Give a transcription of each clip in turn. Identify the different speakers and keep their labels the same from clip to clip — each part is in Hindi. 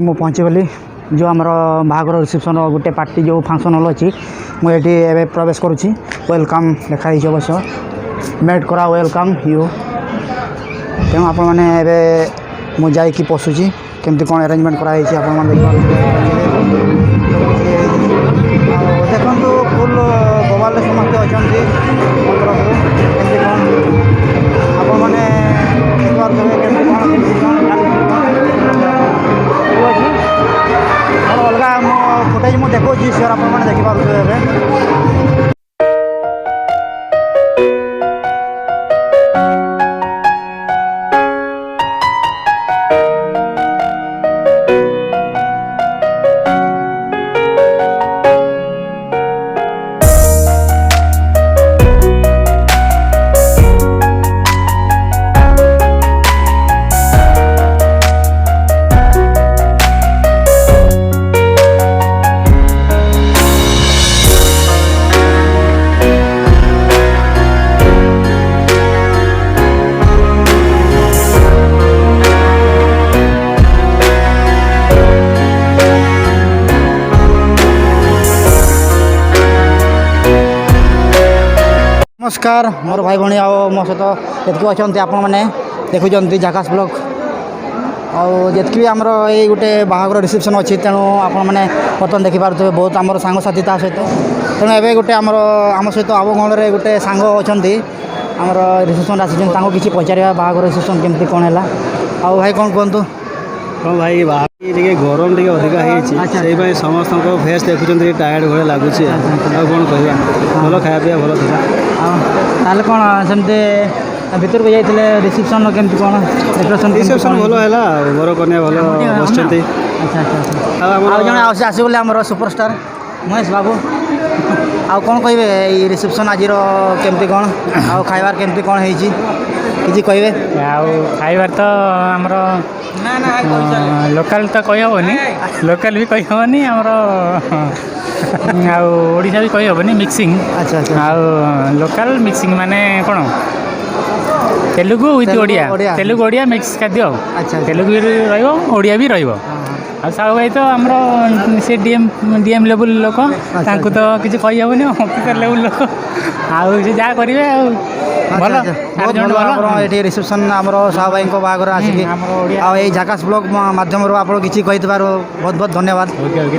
Speaker 1: मु पहुँचीगली जो आमर बाहाघर रिसेप्शन गोटे पार्टी जो फंक्शन हॉल अच्छी मुझे प्रवेश करुँची वेलकम लिखाई अवश्य मेड करा वेलकम यू तेणु आपण मैंने मुझे पशुची केमती कौन अरेंजमेंट कराई देखो फुल गोवाल समस्त अच्छा आपण मैंने अलग फुटेज मुझे देखो सियोर आप देखिपे। नमस्कार मोर भाई भाई आओ मो सहित जितक अच्छा आपण मैंने देखुं झाकास ब्लॉग आतक भी आमर ये गोटे बाहाघर रिसेप्शन अच्छी तेणु आपण मैंने बर्तमान देखिपे बहुत आम सांगसाथी ता सहित तेणु ए गोटे आम सहित आव गहल गोटे सांग अच्छा आमर रिसेप्शन आसी किसी पचार बाहाघर रिसेप्शन केमती कौन है आउ भाई कौन कहतु
Speaker 2: हाँ भाई बाहर गरम टे अधिक है समस्त फेस देखुं टायर्ड भाई लगुच कौन कह भल खाया पीवा भल था
Speaker 1: कौन सेमती भितर को जाइए रिसेप्शन केमती कौन डेकोरेशन
Speaker 2: रिसेप्शन भल है बर कन्या भल बस
Speaker 1: जन आसगले आम सुपरस्टार महेश बाबू आउ कौन कहे रिसेप्शन आज केमती कौन आउ खाइबार केमती कौन है कहे
Speaker 3: खाइबार तो आमर लोकल तो कही हेनी लोकल भी कही हेनी आमर ओडिशा भी कही हेनी मिक्सिंग
Speaker 1: अच्छा अच्छा
Speaker 3: लोकल मिक्सिंग माने कौन तेलुगु विथ ओडिया तेलुगु ओडिया मिक्स खाद्य
Speaker 1: अच्छा
Speaker 3: तेलुगु भी रोडिया भी रही साहू भाई तो आमर से डीएम लेवल लोक तो किसी कही हेनी ऑफिसर लेवल लोक आउ जहाँ करेंगे भल
Speaker 1: ये रिसेप्शन आमर साहू भाई बाहाघर आसिक झाकास ब्लॉग मध्यम आप किसी कही बहुत बहुत धन्यवाद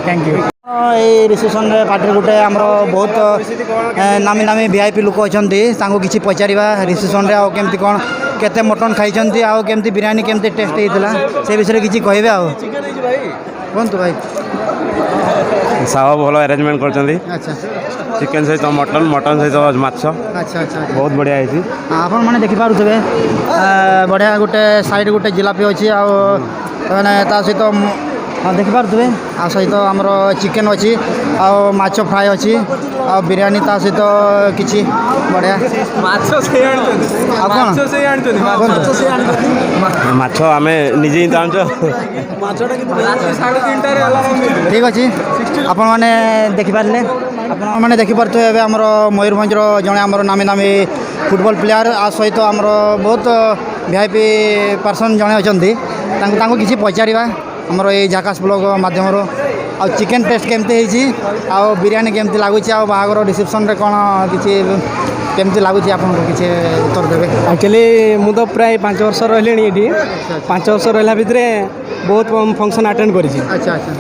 Speaker 3: थैंक यू
Speaker 1: ये रिसेप्शन पार्टी गोटे आमर बहुत नामी नामी वीआईपी लोक अच्छा किसी पचार रिसेप्शन केमती कौन केते मटन खाई आउ केमती बिरयानी केमती टेस्ट होता से विषय किसी कहे कहतु भाई
Speaker 4: साहब भल अरेंजमेंट कर
Speaker 1: अच्छा
Speaker 4: चिकेन सहित मटन मटन सहित माछ
Speaker 1: अच्छा अच्छा
Speaker 4: बहुत बढ़िया है
Speaker 1: आपण मैंने देखिपे बढ़िया गोटे साइड गोटे जिलापी अच्छी आने सहित हाँ देखिपे आ सहित आमर चिकेन अच्छी आछ फ्राए अच्छी आ बिरयानी ता सहित किसी बढ़िया
Speaker 4: माछ आम निजे ही
Speaker 1: ठीक अच्छे आपण मैंने देखिपारे आपण मैंने देखिपे आमर मयूरभंजर जड़े आमर नामी नामी फुटबॉल प्लेयर आ सहित आमर बहुत वीआईपी पर्सन जड़े अच्छा किसी पचार आमर ये झाकास ब्लॉग मध्यम आ चिकेन टेस्ट केमती आउ बिरयानी केमती लगुच आ बाहाघर रिसेप्शन रे कौन किसी केमती लगुच आपको किसी उत्तर देवे
Speaker 2: एक्चुअली मु तो प्राय 5 वर्ष रही ये 5 वर्ष रहा भितर बहुत फंक्शन अटेंड कर
Speaker 1: अच्छा अच्छा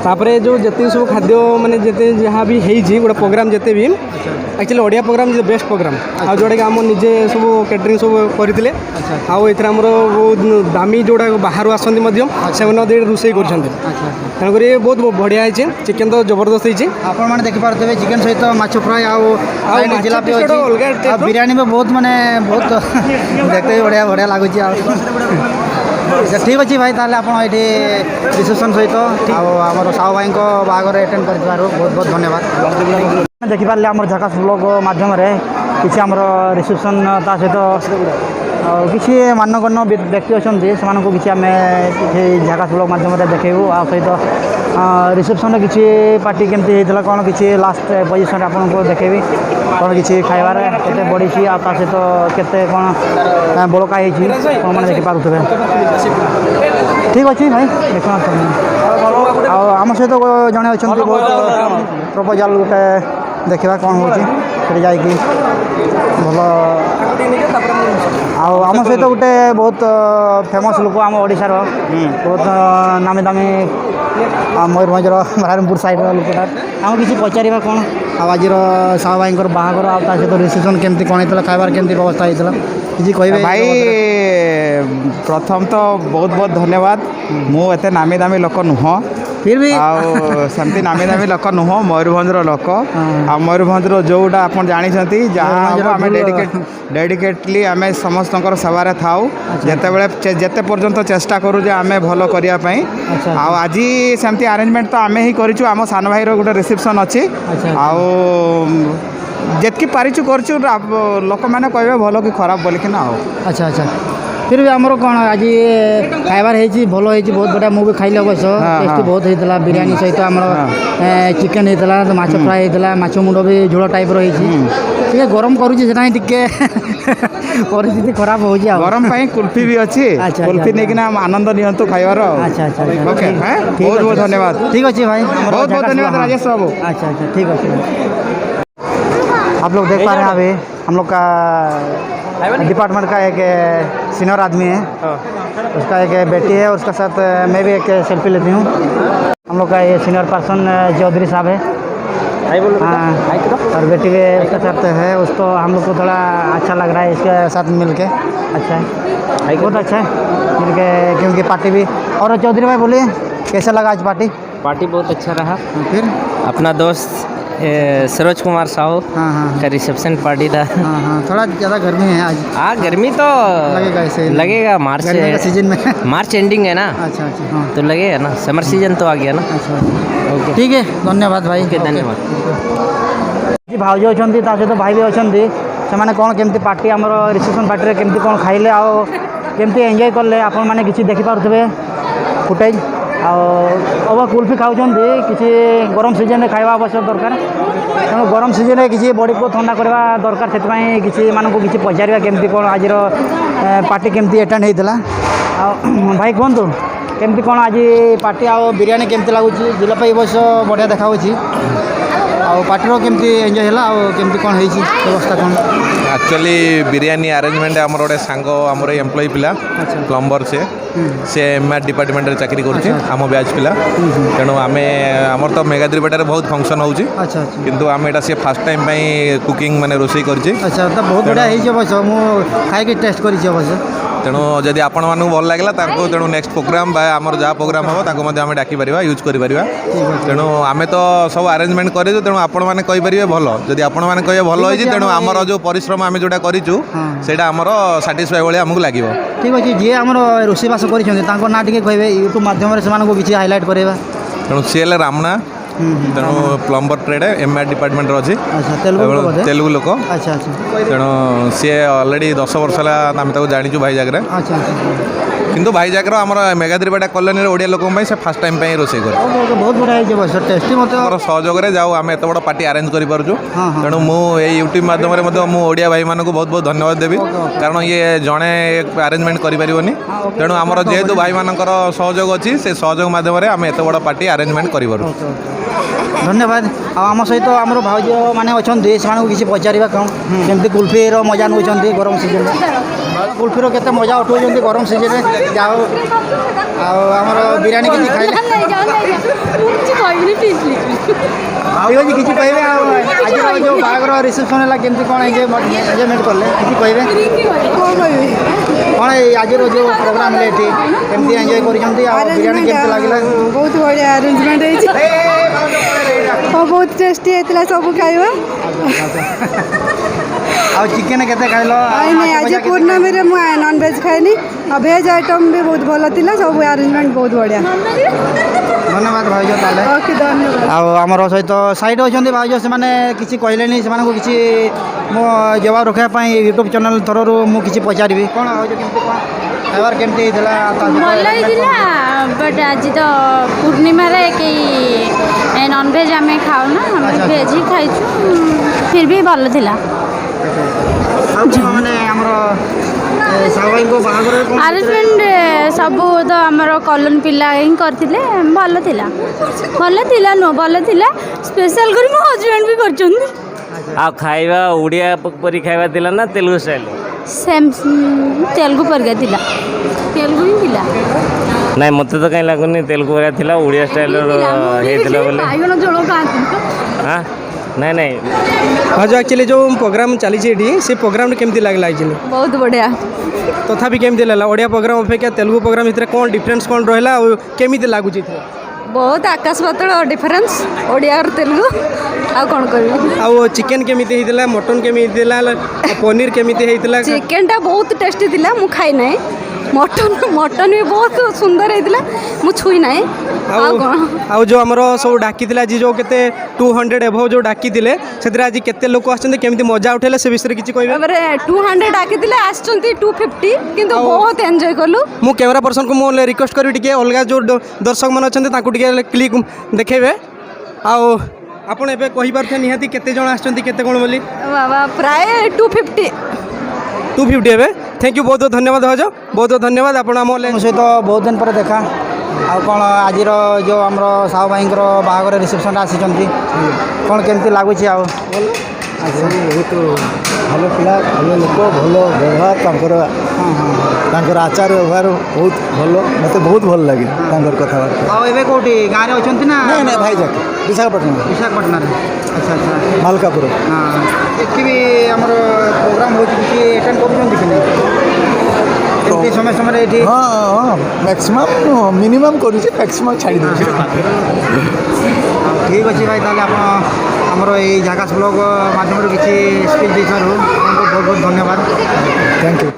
Speaker 2: तापरे जो जिते सब खाद्य माने जिते जहाँ भी होती गोटे प्रोग्राम जिते भी actually Odia programme best programme आ जोड़ा कि आम निजे सब कैटरिंग सब करते आउ ये बहुत दामी जोड़ा बाहर आसती से रोषे कर तेणुक बहुत बढ़िया है चिकेन तो जबरदस्त है
Speaker 1: आपण मैंने देखिपे चिकेन सहित माछ फ्राए आउ जिलापी अलग बिरयानी में बहुत माने बहुत देखते बढ़िया बढ़िया लगुच ठीक अच्छे भाई ताले आप रिसेप्शन सहित आम साहू भाई बाहाघर अटेंड कर बहुत बहुत धन्यवाद देखिपारे आम झाकास ब्लॉग मध्यम किसी आम रिसेप्शन ता सहित किसी मानगण्य व्यक्ति अच्छा से किसी आम झाकास ब्लॉग मध्यम देखू आ सहित रिसेप्शन किसी पार्टी केमती होता कौन किसी लास्ट पोजिशन आपको देखेबी कौन किसी खाइबार केते बड़ी सहित केते कौन बड़का मैंने देखिपे ठीक अच्छे भाई देखना आम सहित जड़े अच्छा बहुत प्रपोजाल गोटे देखा कौन हो भल आम सहित गोटे बहुत फेमस लोक आम ओडिशार बहुत नामी दामी मयूरभंजर बारहमपुर साइड लोकटा आम किसी पचार कौन आज साहू भाई बाहाघर सहित रिसेप्शन केमती कौन होता खाइबार केमती व्यवस्था होता किसी कहे
Speaker 5: भाई प्रथम तो बहुत बहुत धन्यवाद मुझे नामी दामी लोक नुह
Speaker 1: फिर भी
Speaker 5: सेमती नामी दामी लोक नुह मयूरभंजर लोक आ मयूरभंजर जोटा आप जानते जहाँ डेडिकेटली आम समस्त सेवार थाऊ जिते पर्यंत चेष्टा करूँ आम भल करने आज सेमती अरेंजमेंट तो आम ही करूँ आम सान भाई गोटे रिसेप्शन अच्छी जितकी पारिचु करचु लोक मैंने कहे भल कि खराब बोलिकी ना हो
Speaker 1: अच्छा अच्छा फिर भी आमर कौन आज खाइबार भल बहुत बढ़िया मुझे खाइल अवश्य टेस्टी बहुत होता बिरियानी सहित आम चिकेन होता माछ फ्राए होता माछ मुंड भी झोल टाइप रही गरम करुच्ची से परिस्थिति खराब हो
Speaker 5: गरम कुल्फी भी अच्छी कुल्फी नहीं आनंद नियंतु खाइबार
Speaker 1: अच्छा अच्छा
Speaker 5: ओके बहुत बहुत धन्यवाद
Speaker 1: ठीक अच्छे भाई
Speaker 5: बहुत बहुत धन्यवाद राजेश बाबू
Speaker 1: अच्छा अच्छा ठीक है आप लोग देख पा रहे हैं अभी हम लोग का डिपार्टमेंट का एक सीनियर आदमी है उसका एक बेटी है उसका साथ मैं भी एक सेल्फी लेती हूँ हम लोग का ये सीनियर पर्सन चौधरी साहब है और बेटी भी उसके साथ है उसको हम लोग को थोड़ा अच्छा लग रहा है इसके साथ मिलके अच्छा है बहुत अच्छा है मिलके क्योंकि पार्टी भी और चौधरी भाई बोलिए कैसा लगा आज पार्टी
Speaker 6: बहुत अच्छा रहा
Speaker 1: फिर
Speaker 6: अपना दोस्त सरोज कुमार साहू का रिसेप्शन पार्टी था
Speaker 1: थोड़ा ज़्यादा गर्मी है आज
Speaker 6: गर्मी तो
Speaker 1: लगेगा ऐसे
Speaker 6: लगेगा मार्च
Speaker 1: सीजन में
Speaker 6: मार्च एंडिंग है ना
Speaker 1: अच्छा अच्छा हाँ
Speaker 6: तो लगेगा ना समर सीजन तो आ गया ना
Speaker 1: अच्छा ओके ठीक है धन्यवाद भाई
Speaker 6: धन्यवाद
Speaker 1: भाउज अच्छा सहित भाई भी अच्छा से कौन केमती पार्टी आम रिसेप्शन पार्टी केमती कौन खाइले आमती एंजय कले आपण मैंने किसी देखिपे फुटेज अब कुल्फी खाऊँ किसी गरम सीजन में खावा आवश्यक दरकार तेणु गरम सीजन में किसी बॉडी को ठंडा करवा दरकार से किसी मानक किसी पचार केमती कौन आज पार्टी केमती अटेंड होता भाई कहतु केमती कौन आज पार्टी आ बिरियानी केमती लगुच जिलाप बस बढ़िया देखा पार्टी केमती एंजय है केमती कौन व्यवस्था कौन
Speaker 7: एक्चुअली बिरियानी अरेंजमेंट आमर गोटे सांग आमर एम्प्लॉय पिला प्लम्बर से एमआर डिपार्टमेंट में चाकरी कर बैच पिला तेणु आम आमर तो मेगाद्रीपेटार बहुत फंक्शन हो किंतु आम एटा से फास्ट टाइम कुकिंग माने रोसई कर
Speaker 1: अच्छा बहुत बढ़िया खाई टेस्ट कर
Speaker 7: तेणु जदि आपण मानू भल लगे तेणु नेक्स्ट प्रोग्राम आमर जहाँ प्रोग्राम हम ताको डाकी पार यूज कर तेणु आम तो सब अरेंजमेंट कर तेणु आपण मैंने कहींपर भल जदि आपण मैंने कहे भल होती तेणु आमर जो परिश्रम आम जोटा करूँ से आमर साटिस्फाई भाई आमको लगे
Speaker 1: ठीक अच्छे जी आम रोषेईबास कर ना टे कहे यूट्यूब मध्यम से किसी हाइलाइट करवा
Speaker 7: तेणु सी एल रामना तेणु प्लम्बर ट्रेड एमआर डिपार्टमेंट अच्छी तेलुगु लोक
Speaker 1: अच्छा अच्छा
Speaker 7: तेणु सी अलरेडी 10 वर्ष है आम जाचु भाईजाग किंतु भाईजाग आम मेगाद्रीपेटा कॉलोनी ओडिया लोक से फास्ट टाइम रोसे कर
Speaker 1: बहुत बढ़िया टेस्टी मतलब
Speaker 7: सहयोग जाऊ आम एत बड़ पार्टी अरेंज कर तेणु मुझे यूट्यूब मध्यम ओडिया भाई मानक बहुत बहुत धन्यवाद देवी कारण ये जड़े अरेंजमेंट करें तेणु आमर जेहेतु भाई मानकर सहयोग अच्छी से सहयोग मध्यम आम एत बड़ पार्टी अरेंजमेंट कर
Speaker 1: धन्यवाद आम सहित आम भाउज मैंने अच्छा से किसी पचार कौन केमती कुल्फी मजा नौ गरम सीजन कुल्फीर के मजा उठाऊँ गरम सीजन में जाओ आमर बिरियानी किसी खाइले किसी कहे आज जो बाहर रिसेप्शन है केमती कौन एंजॉयमेंट कले किसी कहे कौन आज जो प्रोग्राम है केमती एंजॉय कर बिरियानी केमती लगे
Speaker 8: बहुत बढ़िया अरेंजमेंट बहुत टेस्टी होता सब खाइबा
Speaker 1: आ चिकेन केते खाइलो
Speaker 8: आज पूर्णमी रे मु नॉन वेज खाइनी आ वेज आइटम भी बहुत भल थिला सब अरेंजमेंट बहुत बढ़िया
Speaker 1: धन्यवाद भाई जो ताले
Speaker 8: ओके धन्यवाद
Speaker 1: आमर सहित साइड अच्छा भाई से किसी कहले से किसी मो जवाब रखा यूट्यूब चैनल थरू मुझे पचारि कौन भाई केमती कौन एबार केमती हितला
Speaker 9: ଭଲ ହେଇଥିଲା ବଟ୍ ଆଜି ତ ପୂର୍ଣ୍ଣିମାରେ କେହି ନନଭେଜ୍ ଆମେ ଖାଉନା ଆମେ ଭେଜ୍ ହିଁ ଖାଇଛୁ ଫିର୍ ବି ଭଲ ଥିଲା
Speaker 1: ମାନେ ଆମର ସାହୁଭାଇଙ୍କ ବାହାଘର
Speaker 9: ଆରେଞ୍ଜମେଣ୍ଟ ସବୁ ତ ଆମର କଲୋନି ପିଲା ହିଁ କରିଥିଲେ ଭଲ ଥିଲା ନୁହଁ ଭଲ ଥିଲା ସ୍ପେଶାଲ କରି ମୋ ହଜବେଣ୍ଡ ବି କରିଛନ୍ତି
Speaker 6: ଆଉ ଖାଇବା ଓଡ଼ିଆ ପରି ଖାଇବା ଥିଲା ନା ତେଲୁଗୁ ଷ୍ଟାଇଲ୍
Speaker 9: ସେମ୍ ତେଲୁଗୁ ପରିକା ଥିଲା ତେଲୁଗୁ ହିଁ ଥିଲା
Speaker 6: ନାଇଁ ମୋତେ ତ କାହିଁ ଲାଗୁନି ତେଲୁଗୁ ପରିକା ଥିଲା ଓଡ଼ିଆ ଷ୍ଟାଇଲ୍ର ହେଇଥିଲା ବୋଲି
Speaker 9: ବାଇଗଣ ଝୋଳ ଖାଆନ୍ତି
Speaker 6: ହଁ ନାଇଁ ନାଇଁ
Speaker 2: ଭାଉଜ ଆକ୍ଚୁଆଲି ଯେଉଁ ପ୍ରୋଗ୍ରାମ୍ ଚାଲିଛି ଏଠି ସେ ପ୍ରୋଗ୍ରାମ୍ଟା କେମିତି ଲାଗିଲା ଆକ୍ଚୁଆଲି
Speaker 9: ବହୁତ ବଢ଼ିଆ
Speaker 2: ତଥାପି କେମିତି ଲାଗିଲା ଓଡ଼ିଆ ପ୍ରୋଗ୍ରାମ୍ ଅପେକ୍ଷା ତେଲୁଗୁ ପ୍ରୋଗ୍ରାମ୍ ଭିତରେ କ'ଣ ଡିଫରେନ୍ସ କ'ଣ ରହିଲା ଆଉ କେମିତି ଲାଗୁଛି ଏଥିରେ
Speaker 9: ବହୁତ ଆକାଶ ପାତାଳ ଡିଫରେନ୍ସ ଓଡ଼ିଆ ଆଉ ତେଲୁଗୁ ଆଉ କ'ଣ କହିବି
Speaker 2: ଆଉ ଚିକେନ୍ କେମିତି ହେଇଥିଲା ମଟନ୍ କେମିତି ହେଇଥିଲା ପନିର କେମିତି ହେଇଥିଲା
Speaker 9: ଚିକେନ୍ଟା ବହୁତ ଟେଷ୍ଟି ଥିଲା ମୁଁ ଖାଇ ନାହିଁ ମଟନ୍ ବି ବହୁତ ସୁନ୍ଦର ହେଇଥିଲା ମୁଁ ଛୁଇଁ ନାହିଁ ଆଉ କ'ଣ
Speaker 2: ଆଉ ଯେଉଁ ଆମର ସବୁ ଡାକିଥିଲେ ଆଜି ଯେଉଁ କେତେ 200 ଏଭୋ ଯେଉଁ ଡାକିଥିଲେ ସେଥିରେ ଆଜି କେତେ ଲୋକ ଆସିଛନ୍ତି କେମିତି ମଜା ଉଠେଇଲେ ସେ ବିଷୟରେ କିଛି କହିବେ
Speaker 9: ତାପରେ 200 ଡାକିଥିଲେ ଆସିଛନ୍ତି 250 କିନ୍ତୁ ବହୁତ ଏନ୍ଜୟ କଲୁ
Speaker 2: ମୁଁ କ୍ୟାମେରା ପର୍ସନକୁ ମୁଁ ରିକ୍ୱେଷ୍ଟ କରିବି ଟିକେ ଅଲଗା ଯେଉଁ ଦର୍ଶକମାନେ ଅଛନ୍ତି ତାଙ୍କୁ ଟିକେ କ୍ଲିକ୍ ଦେଖେଇବେ ଆଉ ଆପଣ ଏବେ କହିପାରୁଥିବେ ନିହାତି କେତେ ଜଣ ଆସିଛନ୍ତି କେତେ କ'ଣ ବୋଲି
Speaker 9: ବାବା ପ୍ରାୟ 250
Speaker 2: ଏବେ थैंक यू बहुत बहुत धन्यवाद भाज बहुत बहुत धन्यवाद आप
Speaker 1: सहित बहुत दिन पर देखा आ कौन आज जो आम साहू भाई बाहागर रिसेप्शन आसी कौन केमती लगुच
Speaker 10: बहुत भल पिला भल लोक भल व्यवहार आचार व्यवहार बहुत भल मत बहुत भल लगे
Speaker 1: कथबार्ता कौटी गाँव में अच्छा ना
Speaker 10: ना भाईजाक
Speaker 1: विशाखापटना अच्छा अच्छा
Speaker 10: मालकापुर
Speaker 1: हाँ ये भी आम प्रोग्राम हो अटेंड कर समय समय
Speaker 10: हाँ हाँ मैक्सिमम मिनिमम करुचे मैक्सिमम छाड़ी दूसरे
Speaker 1: ठीक अच्छे भाई ताले आप आमर ये झाकास ब्लॉग माध्यम किसी स्पीच दे बहुत बहुत धन्यवाद
Speaker 10: थैंक यू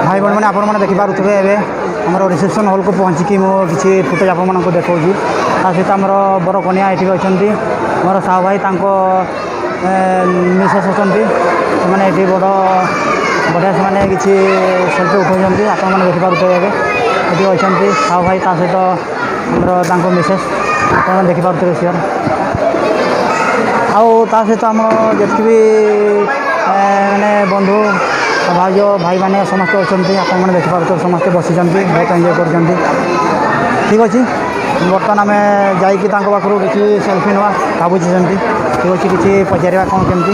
Speaker 1: भाई बहन मैंने आपण देखिपे आमर रिसेप्शन हॉल को पहुँचिकी मुझे फुटेज आप देखा सहित आमर बर कनिया ये अच्छा मोर साहू भाई मिसेस अच्छा से बड़ बढ़िया से किसी सेल्फी उठाई आप देखिपे ये अच्छा साहू भाई सहित आमर मिसेस आप देखिपे सियर आ सहित आम जी भी मैंने बंधु भाज भाई मैंने समस्त अच्छा आपने देखिपे समस्ते बसी बहुत एंजॉय कर ठीक अच्छे बर्तमान आम जाखर किसी सेल्फी ना भावुँ ठीक अच्छे किसी पचार कौन केमती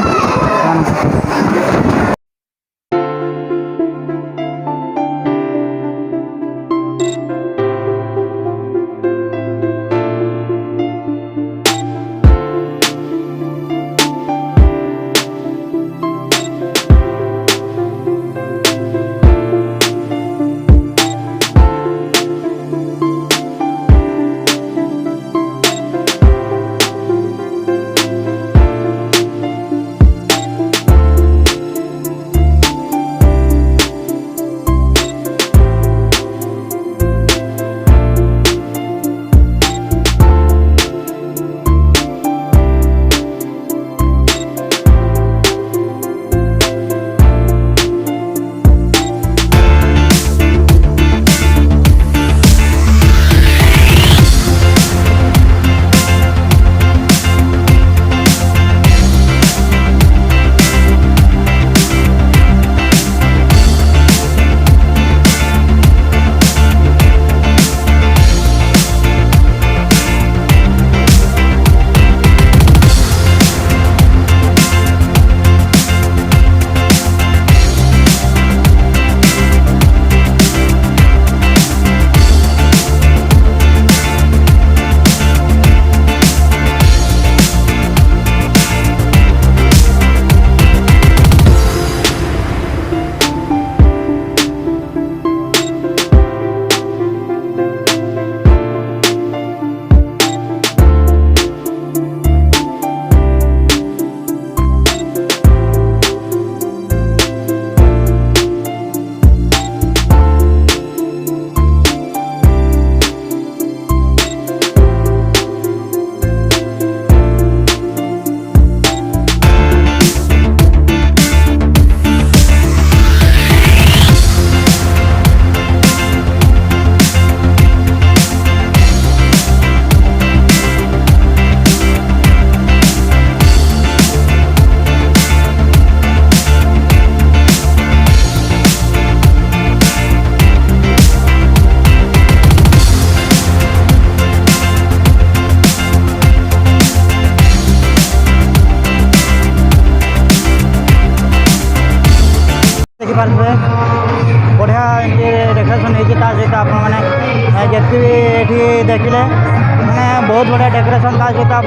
Speaker 1: जितकी भी ये देखिले मैंने बहुत बढ़िया डेकोरेशन ता सहित आप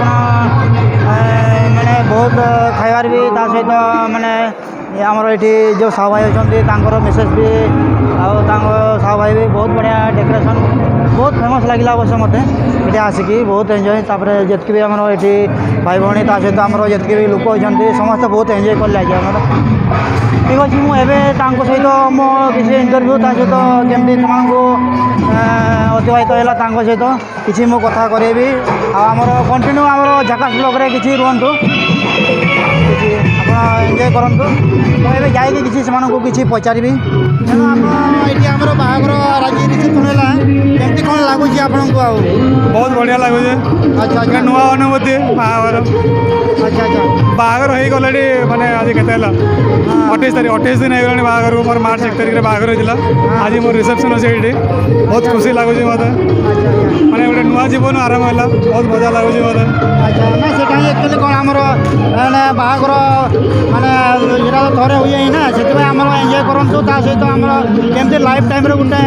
Speaker 1: मैंने बहुत खाइबार भी ता सहित मैंने आमर ये जो साहू भाई अच्छा मेसेज भी साहू भाई भी बहुत बढ़िया डेकोरेशन बहुत फेमस लगे अवश्य मत ये आसिकी बहुत एंजॉय तापर जितकी भी आमर ये भाई भौणी ता सहित आमर जितकी भी लोक अच्छा समस्त बहुत एंजॉय कले आज आम ठीक अच्छे मुझे सहित मो किसी इंटरव्यू ता सहित केमती अतिबाहित है सहित किसी मो कथा करेबी आमर कंटिन्यू आमर झाकास ब्लॉक किसी रुहतु आप एंजॉय करूँ मुझे जाइए किसी से किसी पचारि तेणु आप बाहाघर राजी रिसेप्शन है केमती कौन लगुच आपको
Speaker 2: बहुत बढ़िया लगुचे
Speaker 1: अच्छा अच्छा
Speaker 2: नुआ अनुभूति बाहाघर
Speaker 1: अच्छा अच्छा
Speaker 2: बाहाघर हो गले माने आज के 28 दिन हो बाहाघर को मोर मार्च 1 तारिख में बाहाघर होता आज मोर रिसेप्शन अच्छे ये बहुत खुशी लगुच मत माने गोटे नुआ जीवन आरंभ है बहुत मजा लगुच मत
Speaker 1: अच्छा ना से एक्चुअली कौन आमर मैंने बाहाघर माने ये थोड़े हुए ही ना से एंजॉय करूँ ता सहित आमर केमती लाइफ टाइम गोटे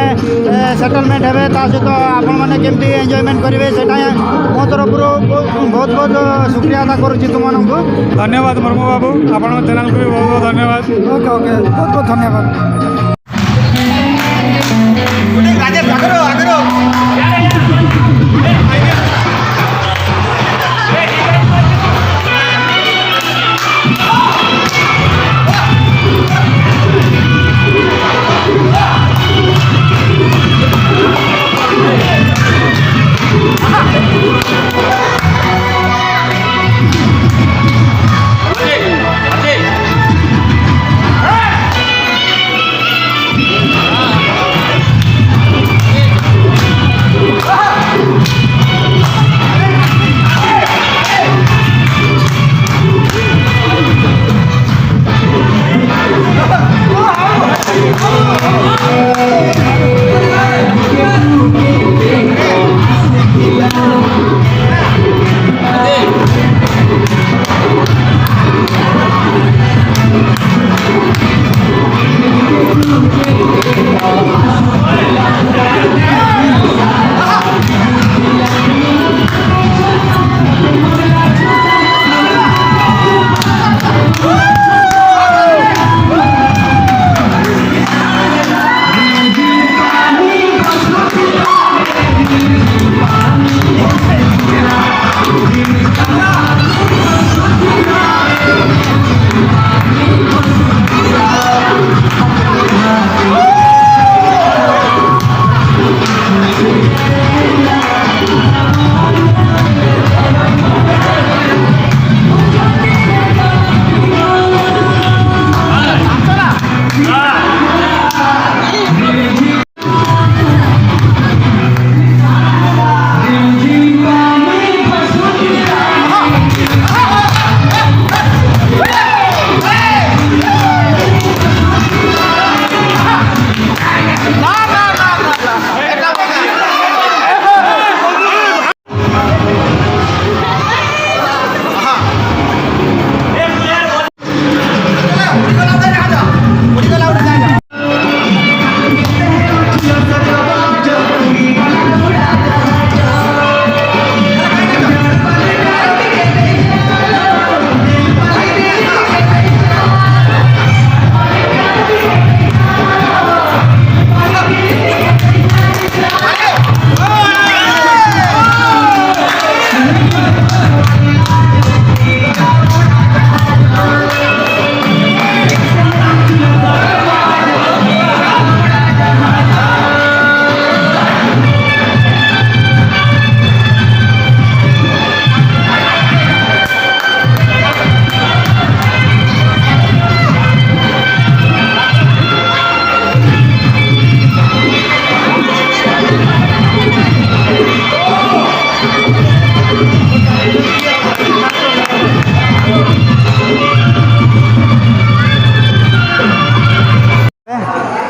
Speaker 1: सेटलमेंट है सहित आपण मैंने केमती एंजॉयमेंट करेंगे से मो तरफ बहुत बहुत शुक्रिया अदा करुच्ची तुमको
Speaker 2: धन्यवाद मुर्मू बाबू आप चैनल को भी बहुत बहुत धन्यवाद
Speaker 1: ओके ओके बहुत बहुत धन्यवाद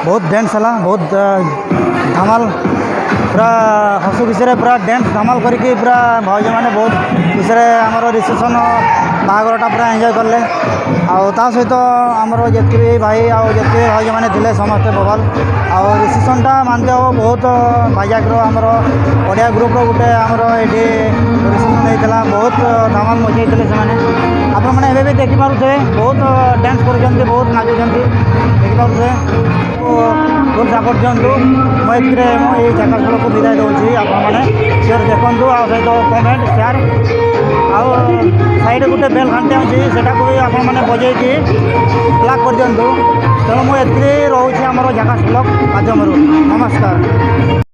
Speaker 1: बहुत डांस है बहुत धमाल पूरा हसु खुशी पूरा डांस धमाल करके पूरा भाज मैंने बहुत खुशी आमर रिसेप्शन ବାହାଘରଟା ପୁରା ଏନ୍ଜୟ କଲେ ଆଉ ତା ସହିତ ଆମର ଯେତିକି ବି ଭାଇ ଆଉ ଯେତିକି ଭାଇମାନେ ଥିଲେ ସମସ୍ତେ ଭଲ୍ ଆଉ ରିସେପସନ୍ଟା ମାନିତେ ହେବ ବହୁତ ଭାଇଜାଗ୍ର ଆମର ଓଡ଼ିଆ ଗ୍ରୁପ୍ର ଗୋଟେ ଆମର ଏଠି ରିସେପସନ୍ ହେଇଥିଲା ବହୁତ ଧମାଲ ମଚେଇଥିଲେ ସେମାନେ ଆପଣମାନେ ଏବେ ବି ଦେଖିପାରୁଥିବେ ବହୁତ ଡ୍ୟାନ୍ସ କରୁଛନ୍ତି ବହୁତ ନାଚୁଛନ୍ତି ଦେଖିପାରୁଥିବେ ଫୁଲ୍ ସପୋର୍ଟ ଦିଅନ୍ତୁ ମୁଁ ଏଥିରେ ମୁଁ ଏଇ ଜାଗାକୁ ବିଦାୟ ଦେଉଛି ଆପଣମାନେ ସିଓର ଦେଖନ୍ତୁ ଆଉ ସହିତ କମେଣ୍ଟ ସେୟାର ଆଉ ସାଇଡ଼୍ ଗୋଟେ ବେଲ୍ ଘଣ୍ଟା ଅଛି ସେଟାକୁ ବି ଆପଣମାନେ ବଜେଇକି ପ୍ଲାକ୍ କରିଦିଅନ୍ତୁ ତେଣୁ ମୁଁ ଏଥିରେ ରହୁଛି ଆମର ଜାଗା ବ୍ଲକ୍ ମାଧ୍ୟମରୁ ନମସ୍କାର।